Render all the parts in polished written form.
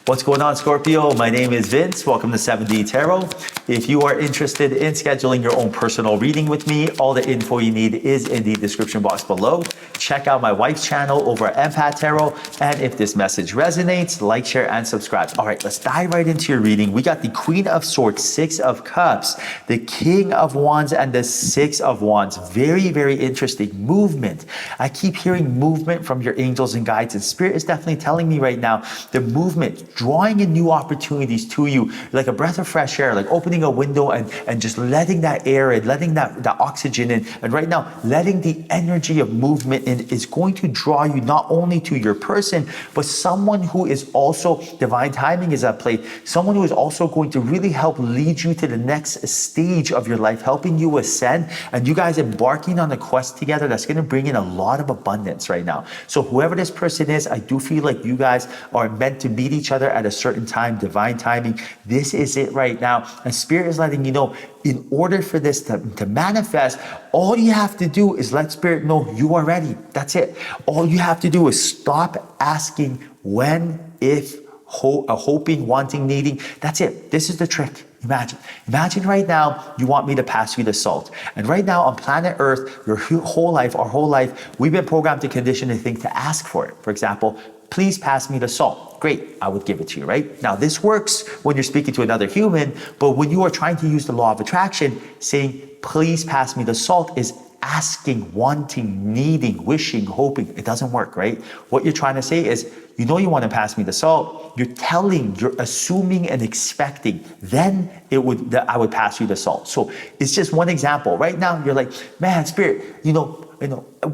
What's going on, Scorpio? My name is Vince. Welcome to 7D Tarot. If you are interested in scheduling your own personal reading with me, all the info you need is in the description box below. Check out my wife's channel over at Empath Tarot. And if this message resonates, like, share, and subscribe. All right, let's dive right into your reading. We got the Queen of Swords, Six of Cups, the King of Wands, and the Six of Wands. Very, very interesting movement. I keep hearing movement from your angels and guides, and Spirit is definitely telling me right now, the movement, drawing in new opportunities to you, like a breath of fresh air, like opening a window and just letting that air in, letting that oxygen in. And right now, letting the energy of movement in is going to draw you not only to your person, but someone who is also, divine timing is at play, someone who is also going to really help lead you to the next stage of your life, helping you ascend, and you guys embarking on a quest together that's going to bring in a lot of abundance right now. So whoever this person is, I do feel like you guys are meant to meet each other at a certain time, divine timing. This is it right now. And Spirit is letting you know, in order for this to manifest, all you have to do is let Spirit know you are ready. That's it. All you have to do is stop asking when, if, hoping, wanting, needing. That's it. This is the trick. Imagine right now you want me to pass you the salt. And right now on planet Earth, your whole life, our whole life, we've been programmed to condition and think to ask for it. For example, please pass me the salt. Great, I would give it to you, right? Now this works when you're speaking to another human, but when you are trying to use the law of attraction, saying, please pass me the salt is asking, wanting, needing, wishing, hoping. It doesn't work, right? What you're trying to say is, you know you want to pass me the salt. You're assuming and expecting. Then I would pass you the salt. So it's just one example. Right now, you're like, man, Spirit,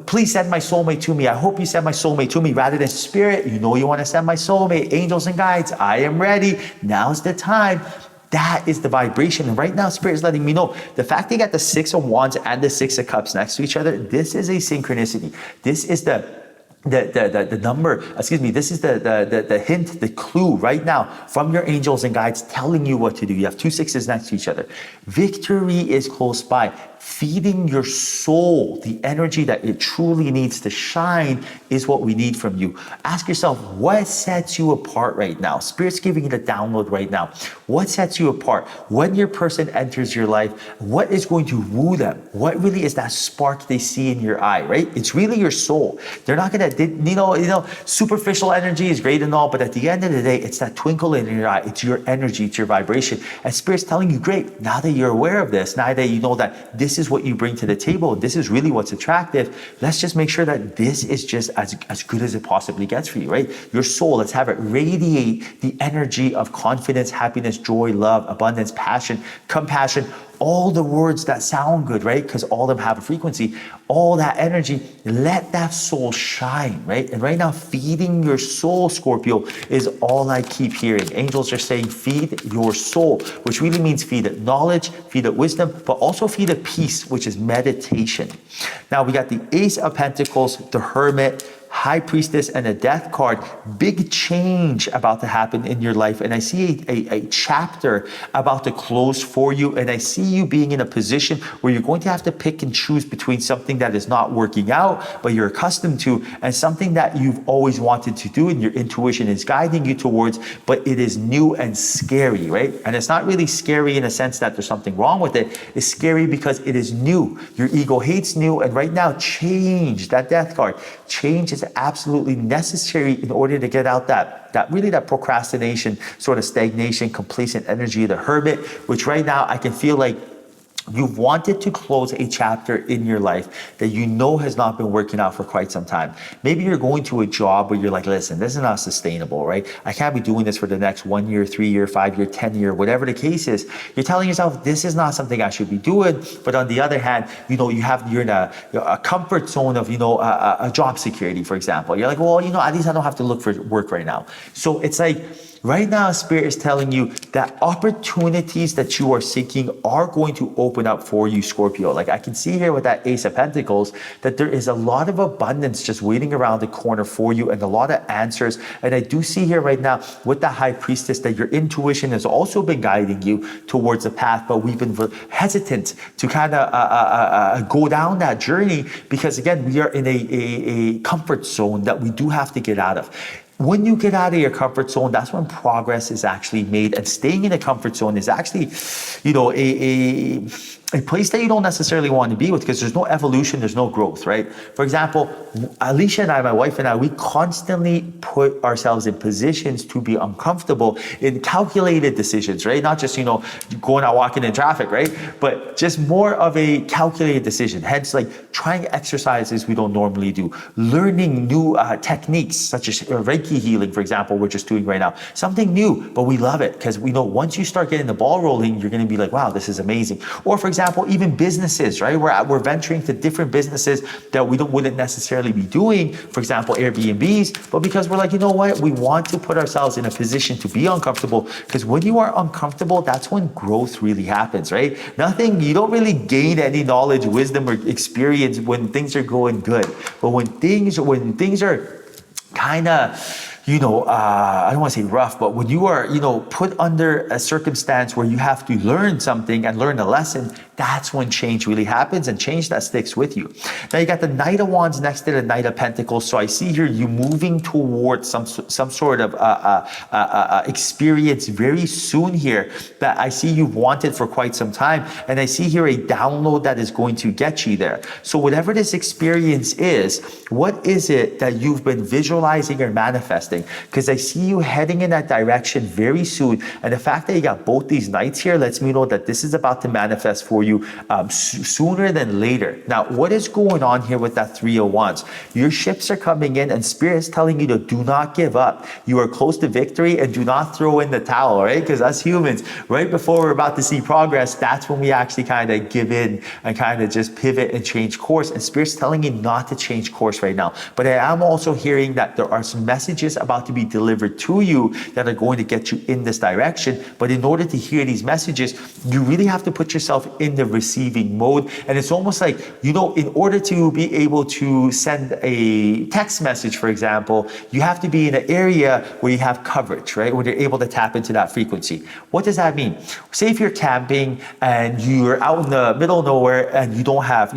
please send my soulmate to me. I hope you send my soulmate to me rather than Spirit. You know you want to send my soulmate, angels and guides. I am ready. Now's the time. That is the vibration. And right now, Spirit is letting me know the fact they got the Six of Wands and the Six of Cups next to each other. This is a synchronicity. This is the number, this is the hint, the clue right now from your angels and guides telling you what to do. You have two sixes next to each other. Victory is close by. Feeding your soul the energy that it truly needs to shine is what we need from you. Ask yourself, what sets you apart right now? Spirit's giving you the download right now. What sets you apart? When your person enters your life, what is going to woo them? What really is that spark they see in your eye, right? It's really your soul. They're not gonna, superficial energy is great and all, but at the end of the day, it's that twinkle in your eye. It's your energy, it's your vibration. And Spirit's telling you, great, now that you're aware of this, now that you know that this is what you bring to the table, this is really what's attractive, let's just make sure that this is just as good as it possibly gets for you, right? Your soul, let's have it radiate the energy of confidence, happiness, joy, love, abundance, passion, compassion, all the words that sound good, right? Because all of them have a frequency, all that energy, let that soul shine, right? And right now, feeding your soul, Scorpio, is all I keep hearing. Angels are saying, feed your soul, which really means feed it knowledge, feed it wisdom, but also feed it peace, which is meditation. Now we got the Ace of Pentacles, the Hermit, High Priestess, and a Death card. Big change about to happen in your life. And I see a chapter about to close for you. And I see you being in a position where you're going to have to pick and choose between something that is not working out, but you're accustomed to, and something that you've always wanted to do and your intuition is guiding you towards, but it is new and scary, right? And it's not really scary in a sense that there's something wrong with it. It's scary because it is new. Your ego hates new. And right now, change, that Death card, change is absolutely necessary in order to get out that procrastination, sort of stagnation, complacent energy, the Hermit, which right now I can feel like you've wanted to close a chapter in your life that you know has not been working out for quite some time. Maybe you're going to a job where you're like, listen, this is not sustainable, right? I can't be doing this for the next 1 year, 3 year, 5 year, 10 year, whatever the case is. You're telling yourself, this is not something I should be doing. But on the other hand, you're in a comfort zone of, a job security, for example. You're like, well, at least I don't have to look for work right now. So it's like, right now, Spirit is telling you that opportunities that you are seeking are going to open up for you, Scorpio. Like I can see here with that Ace of Pentacles, that there is a lot of abundance just waiting around the corner for you and a lot of answers. And I do see here right now with the High Priestess that your intuition has also been guiding you towards the path, but we've been hesitant to kind of go down that journey because again, we are in a comfort zone that we do have to get out of. when you get out of your comfort zone, that's when progress is actually made. And staying in a comfort zone is actually, a place that you don't necessarily want to be with, because there's no evolution, there's no growth, right? For example, Alicia and I, my wife and I, we constantly put ourselves in positions to be uncomfortable in calculated decisions, right? Not just, going out walking in traffic, right? But just more of a calculated decision. Hence, like trying exercises we don't normally do, learning new techniques such as Reiki healing, for example, we're just doing right now. Something new, but we love it because we know once you start getting the ball rolling, you're going to be like, wow, this is amazing. Or for example, even businesses, right? We're venturing to different businesses that we wouldn't necessarily be doing. For example, Airbnbs, but because we're like, you know what? We want to put ourselves in a position to be uncomfortable, because when you are uncomfortable, that's when growth really happens, right? You don't really gain any knowledge, wisdom, or experience when things are going good. But when things are kind of, I don't want to say rough, but when you are, put under a circumstance where you have to learn something and learn a lesson, that's when change really happens, and change that sticks with you. Now you got the Knight of Wands next to the Knight of Pentacles. So I see here you moving towards some sort of experience very soon here that I see you've wanted for quite some time. And I see here a download that is going to get you there. So whatever this experience is, what is it that you've been visualizing or manifesting? Because I see you heading in that direction very soon. And the fact that you got both these Knights here lets me know that this is about to manifest for you sooner than later. Now, what is going on here with that Three of Wands? Your ships are coming in and Spirit is telling you to do not give up. You are close to victory, and do not throw in the towel, right? Because us humans, right before we're about to see progress, that's when we actually kind of give in and kind of just pivot and change course. And Spirit's telling you not to change course right now. But I am also hearing that there are some messages about to be delivered to you that are going to get you in this direction. But in order to hear these messages, you really have to put yourself in the receiving mode. And it's almost like, in order to be able to send a text message, for example, you have to be in an area where you have coverage, right? Where you're able to tap into that frequency. What does that mean? Say if you're camping and you're out in the middle of nowhere and you don't have,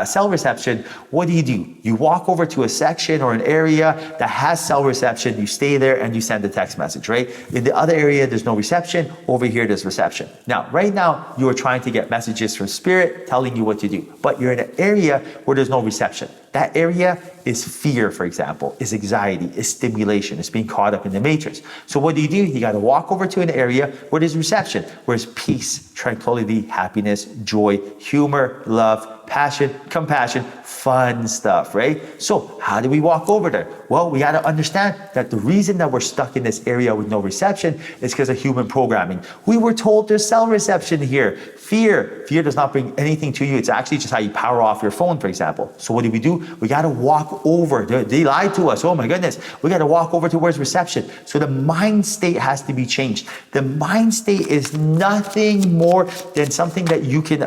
cell reception, what do? You walk over to a section or an area that has cell reception, you stay there and you send a text message, right? In the other area, there's no reception. Over here, there's reception. Now, right now, you are trying to get messages from Spirit telling you what to do, but you're in an area where there's no reception. That area is fear, for example, is anxiety, is stimulation, is being caught up in the matrix. So what do? You got to walk over to an area where there's reception, where there's peace, tranquility, happiness, joy, humor, love, passion, compassion, fun stuff, right? So how do we walk over there? Well, we got to understand that the reason that we're stuck in this area with no reception is because of human programming. We were told there's cell reception here. Fear does not bring anything to you. It's actually just how you power off your phone, for example. So what do? We got to walk over. They lied to us. Oh my goodness. We got to walk over to where's reception. So the mind state has to be changed. The mind state is nothing more than something that you can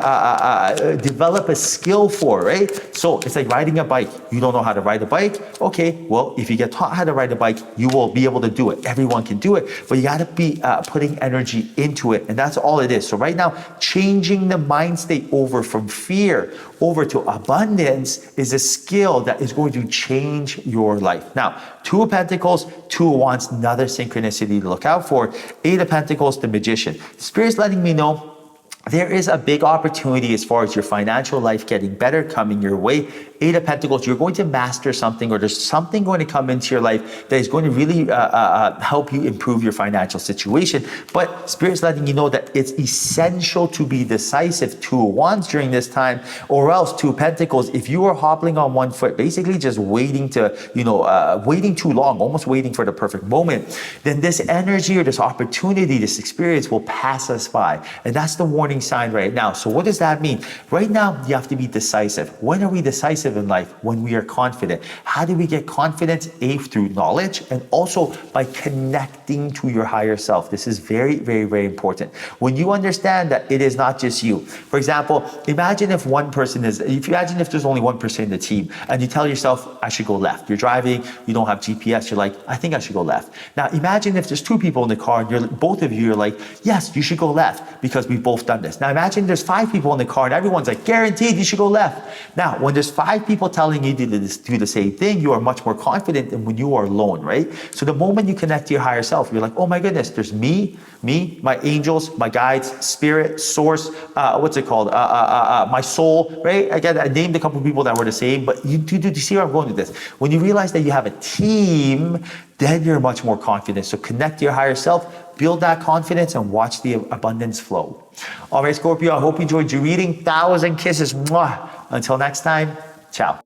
develop a skill for, right? So it's like riding a bike. You don't know how to ride a bike? Okay, well, if you get taught how to ride a bike, you will be able to do it. Everyone can do it, but you got to be putting energy into it. And that's all it is. So right now, changing the mind state over from fear over to abundance is a skill that is going to change your life. Now, Two of Pentacles, Two of Wands, another synchronicity to look out for. Eight of Pentacles, the Magician. Spirit's letting me know there is a big opportunity as far as your financial life getting better coming your way. Eight of Pentacles, you're going to master something, or there's something going to come into your life that is going to really help you improve your financial situation. But Spirit's letting you know that it's essential to be decisive. Two of Wands during this time, or else Two of Pentacles, if you are hobbling on one foot, basically just waiting to, waiting too long, almost waiting for the perfect moment, then this energy or this opportunity, this experience will pass us by. And that's the warning sign right now. So what does that mean? Right now, you have to be decisive. When are we decisive in life? When we are confident. How do we get confidence? A, through knowledge, and also by connecting to your higher self. This is very, very, very important. When you understand that it is not just you. For example, imagine if there's only one person in the team and you tell yourself, I should go left. You're driving, you don't have GPS, you're like, I think I should go left. Now imagine if there's two people in the car and both of you are like, yes, you should go left, because we've both done this. this. Now imagine there's 5 people in the car and everyone's like, guaranteed you should go left. Now, when there's 5 people telling you to do the same thing, you are much more confident than when you are alone, right? So the moment you connect to your higher self, you're like, oh my goodness, there's me, my angels, my guides, spirit, source, my soul, right? Again, I named a couple of people that were the same, but you see where I'm going with this? When you realize that you have a team, then you're much more confident. So connect to your higher self, build that confidence, and watch the abundance flow. All right, Scorpio, I hope you enjoyed your reading. 1,000 kisses. Mwah. Until next time, ciao.